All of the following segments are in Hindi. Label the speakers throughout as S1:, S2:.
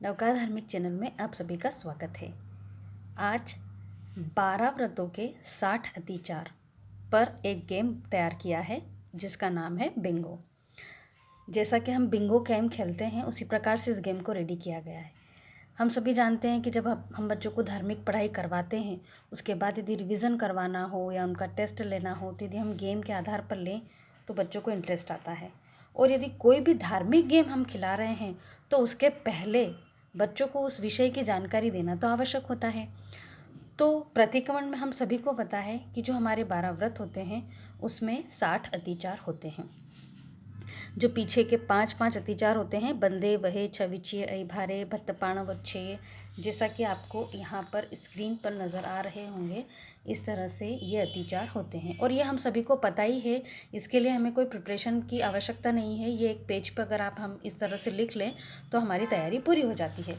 S1: नवकार धार्मिक चैनल में आप सभी का स्वागत है। आज 12 व्रतों के 60 अतिचार पर एक गेम तैयार किया है जिसका नाम है बिंगो। जैसा कि हम बिंगो गेम खेलते हैं उसी प्रकार से इस गेम को रेडी किया गया है। हम सभी जानते हैं कि जब हम बच्चों को धार्मिक पढ़ाई करवाते हैं उसके बाद यदि रिवीजन करवाना हो या उनका टेस्ट लेना हो तो यदि हम गेम के आधार पर लें तो बच्चों को इंटरेस्ट आता है। और यदि कोई भी धार्मिक गेम हम खिला रहे हैं तो उसके पहले बच्चों को उस विषय की जानकारी देना तो आवश्यक होता है। तो प्रतिक्रमण में हम सभी को पता है कि जो हमारे 12 व्रत होते हैं उसमें 60 अतिचार होते हैं। जो पीछे के 5 अतिचार होते हैं, बंदे वहे छविचिय अभारे भत्तपाण वच्छे, जैसा कि आपको यहाँ पर स्क्रीन पर नज़र आ रहे होंगे, इस तरह से ये अतिचार होते हैं। और ये हम सभी को पता ही है, इसके लिए हमें कोई प्रिपरेशन की आवश्यकता नहीं है। ये एक पेज पर अगर हम इस तरह से लिख लें तो हमारी तैयारी पूरी हो जाती है।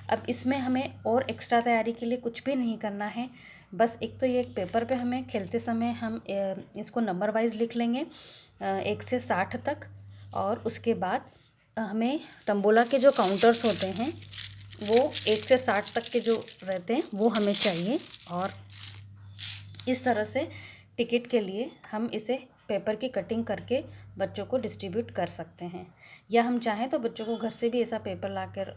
S1: अब इसमें हमें और एक्स्ट्रा तैयारी के लिए कुछ भी नहीं करना है। बस एक तो ये एक पेपर पे हमें खेलते समय हम इसको नंबर वाइज लिख लेंगे 1 से 60 तक। और उसके बाद हमें तंबोला के जो काउंटर्स होते हैं वो 1 से 60 तक के जो रहते हैं वो हमें चाहिए। और इस तरह से टिकट के लिए हम इसे पेपर की कटिंग करके बच्चों को डिस्ट्रीब्यूट कर सकते हैं, या हम चाहें तो बच्चों को घर से भी ऐसा पेपर लाकर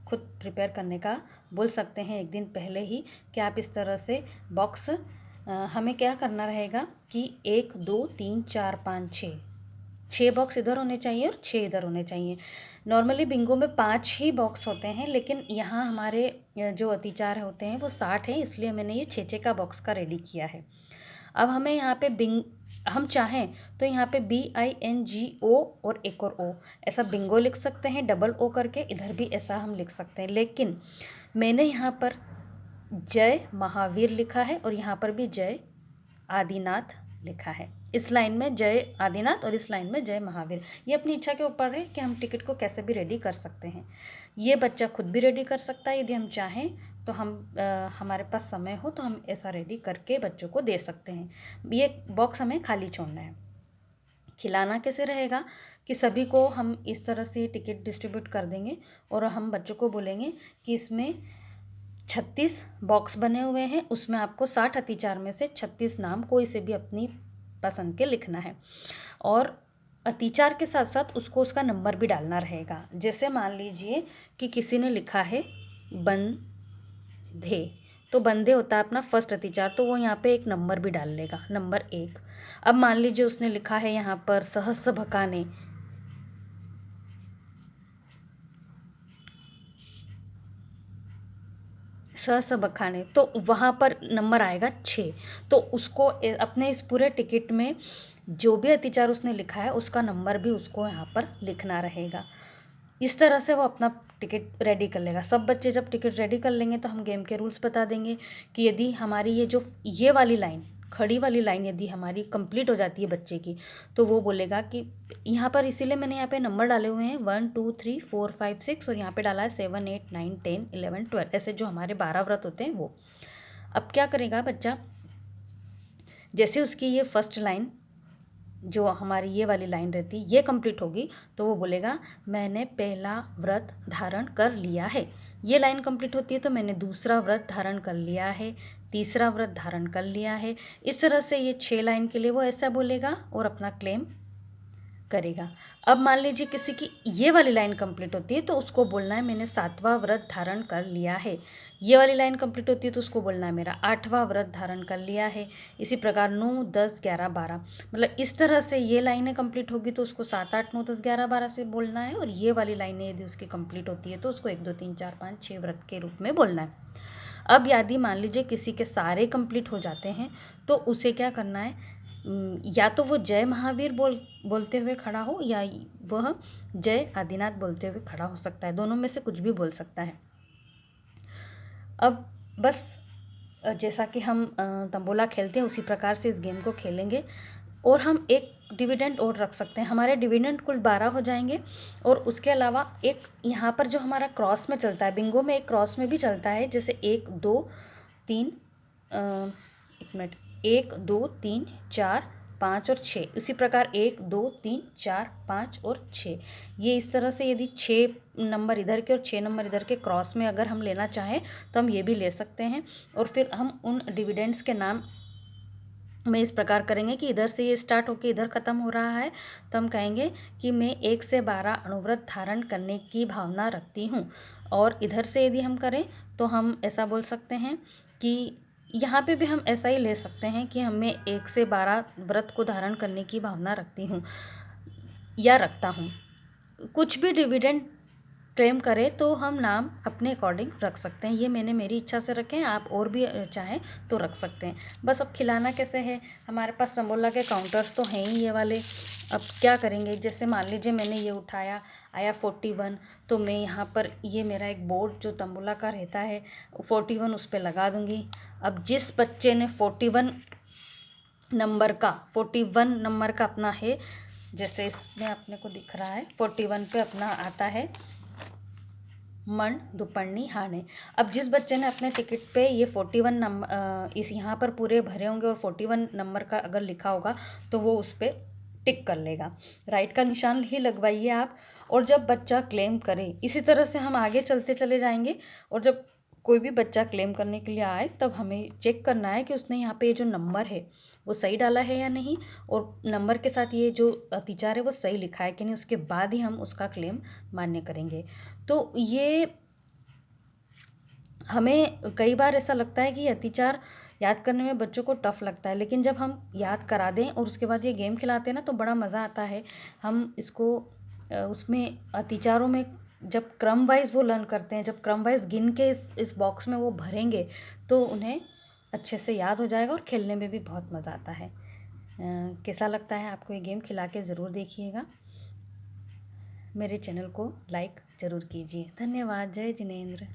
S1: खुद प्रिपेयर करने का बोल सकते हैं एक दिन पहले ही कि आप इस तरह से बॉक्स हमें क्या करना रहेगा कि 1 2 3 4 5 6 बॉक्स इधर होने चाहिए और 6 इधर होने चाहिए। नॉर्मली बिंगो में 5 ही बॉक्स होते हैं, लेकिन यहाँ हमारे जो अतिचार होते हैं वो 60 हैं, इसलिए मैंने ये 6 का बॉक्स का रेडी किया है। अब हमें यहाँ पे हम चाहें तो यहाँ पे BINGO और एक और O ऐसा बिंगो लिख सकते हैं, डबल O करके, इधर भी ऐसा हम लिख सकते हैं। लेकिन मैंने यहाँ पर जय महावीर लिखा है और यहाँ पर भी जय आदिनाथ लिखा है। इस लाइन में जय आदिनाथ और इस लाइन में जय महावीर। ये अपनी इच्छा के ऊपर है कि हम टिकट को कैसे भी रेडी कर सकते हैं। ये बच्चा खुद भी रेडी कर सकता है, यदि हम चाहें तो हमारे पास समय हो तो हम ऐसा रेडी करके बच्चों को दे सकते हैं। ये बॉक्स हमें खाली छोड़ना है। खिलाना कैसे रहेगा कि सभी को हम इस तरह से टिकट डिस्ट्रीब्यूट कर देंगे और हम बच्चों को बोलेंगे कि इसमें 36 बॉक्स बने हुए हैं, उसमें आपको 60 अतिचार में से 36 नाम कोई से भी अपनी पसंद के लिखना है। और अतिचार के साथ साथ उसको उसका नंबर भी डालना रहेगा। जैसे मान लीजिए कि किसी ने लिखा है बंधे, तो बंधे होता है अपना फर्स्ट अतिचार, तो वो यहाँ पे एक नंबर भी डाल लेगा, नंबर 1। अब मान लीजिए उसने लिखा है यहाँ पर सहस्र भकाने, सहस्र बखाने, तो वहाँ पर नंबर आएगा 6। तो उसको अपने इस पूरे टिकट में जो भी अतिचार उसने लिखा है उसका नंबर भी उसको यहाँ पर लिखना रहेगा। इस तरह से वो अपना टिकट रेडी कर लेगा। सब बच्चे जब टिकट रेडी कर लेंगे तो हम गेम के रूल्स बता देंगे कि यदि हमारी ये वाली लाइन, खड़ी वाली लाइन यदि हमारी कंप्लीट हो जाती है बच्चे की, तो वो बोलेगा कि यहाँ पर, इसीलिए मैंने यहाँ पे नंबर डाले हुए हैं 1 2 3 4 5 6 और यहाँ पे डाला है 7 8 9 10 11 12, ऐसे जो हमारे 12 व्रत होते हैं वो। अब क्या करेगा बच्चा, जैसे उसकी ये फर्स्ट लाइन, जो हमारी ये वाली लाइन रहती है, ये कंप्लीट होगी तो वो बोलेगा मैंने पहला व्रत धारण कर लिया है। ये लाइन कंप्लीट होती है तो मैंने दूसरा व्रत धारण कर लिया है, तीसरा व्रत धारण कर लिया है। इस तरह से ये 6 लाइन के लिए वो ऐसा बोलेगा और अपना क्लेम करेगा। अब मान लीजिए किसी की ये वाली लाइन कंप्लीट होती है तो उसको बोलना है मैंने 7वां व्रत धारण कर लिया है। ये वाली लाइन कंप्लीट होती है तो उसको बोलना है मेरा 8वां व्रत धारण कर लिया है। इसी प्रकार 9 10 11 12, मतलब इस तरह से ये लाइनें कंप्लीट होगी तो उसको 7 8 9 10 11 12 से बोलना है। और ये वाली लाइनें यदि उसकी कंप्लीट होती है तो उसको 1 2 3 4 5 6 व्रत के रूप में बोलना है। अब यदि मान लीजिए किसी के सारे कंप्लीट हो जाते हैं तो उसे क्या करना है, या तो वो जय महावीर बोलते हुए खड़ा हो या वह जय आदिनाथ बोलते हुए खड़ा हो सकता है, दोनों में से कुछ भी बोल सकता है। अब बस जैसा कि हम तंबोला खेलते हैं उसी प्रकार से इस गेम को खेलेंगे। और हम एक डिविडेंड और रख सकते हैं, हमारे डिविडेंड कुल 12 हो जाएंगे। और उसके अलावा एक यहाँ पर जो हमारा क्रॉस में चलता है, बिंगो में एक क्रॉस में भी चलता है, जैसे 1 2 3 1 2 3 4 5 और 6, उसी प्रकार 1 2 3 4 5 और 6। ये इस तरह से यदि 6 नंबर इधर के और 6 नंबर इधर के क्रॉस में अगर हम लेना चाहें तो हम ये भी ले सकते हैं। और फिर हम उन डिविडेंड्स के नाम में इस प्रकार करेंगे कि इधर से ये स्टार्ट होकर इधर ख़त्म हो रहा है, तो हम कहेंगे कि मैं 1 से 12 अणुव्रत धारण करने की भावना रखती हूँ। और इधर से यदि हम करें तो हम ऐसा बोल सकते हैं कि यहाँ पे भी हम ऐसा ही ले सकते हैं कि हमें 1 से 12 व्रत को धारण करने की भावना रखती हूँ या रखता हूँ। कुछ भी डिविडेंड प्रेम करें तो हम नाम अपने अकॉर्डिंग रख सकते हैं। ये मैंने मेरी इच्छा से रखे हैं, आप और भी चाहें तो रख सकते हैं। बस अब खिलाना कैसे है, हमारे पास तंबोला के काउंटर्स तो हैं ही ये वाले। अब क्या करेंगे, जैसे मान लीजिए मैंने ये उठाया, आया 41, तो मैं यहाँ पर ये मेरा एक बोर्ड जो तंबोला का रहता है 41 उस पर लगा दूँगी। अब जिस बच्चे ने 41 नंबर का अपना है, जैसे इसमें अपने को दिख रहा है 41 पे अपना आता है मन दुपन्नी हाने। अब जिस बच्चे ने अपने टिकट पे ये 41 नंबर इस यहाँ पर पूरे भरे होंगे और 41 नंबर का अगर लिखा होगा तो वो उस पर टिक कर लेगा। राइट का निशान ही लगवाइए आप। और जब बच्चा क्लेम करे, इसी तरह से हम आगे चलते चले जाएंगे। और जब कोई भी बच्चा क्लेम करने के लिए आए तब हमें चेक करना है कि उसने यहाँ पे जो नंबर है वो सही डाला है या नहीं, और नंबर के साथ ये जो अतिचार है वो सही लिखा है कि नहीं, उसके बाद ही हम उसका क्लेम मान्य करेंगे। तो ये हमें कई बार ऐसा लगता है कि अतिचार याद करने में बच्चों को टफ लगता है, लेकिन जब हम याद करा दें और उसके बाद ये गेम खिलाते हैं ना तो बड़ा मज़ा आता है। हम इसको उसमें अतिचारों में जब क्रम वाइज वो लर्न करते हैं, जब क्रम वाइज गिन के इस बॉक्स में वो भरेंगे तो उन्हें अच्छे से याद हो जाएगा और खेलने में भी बहुत मज़ा आता है। कैसा लगता है आपको ये गेम, खिला के ज़रूर देखिएगा। मेरे चैनल को लाइक ज़रूर कीजिए। धन्यवाद। जय जिनेंद्र।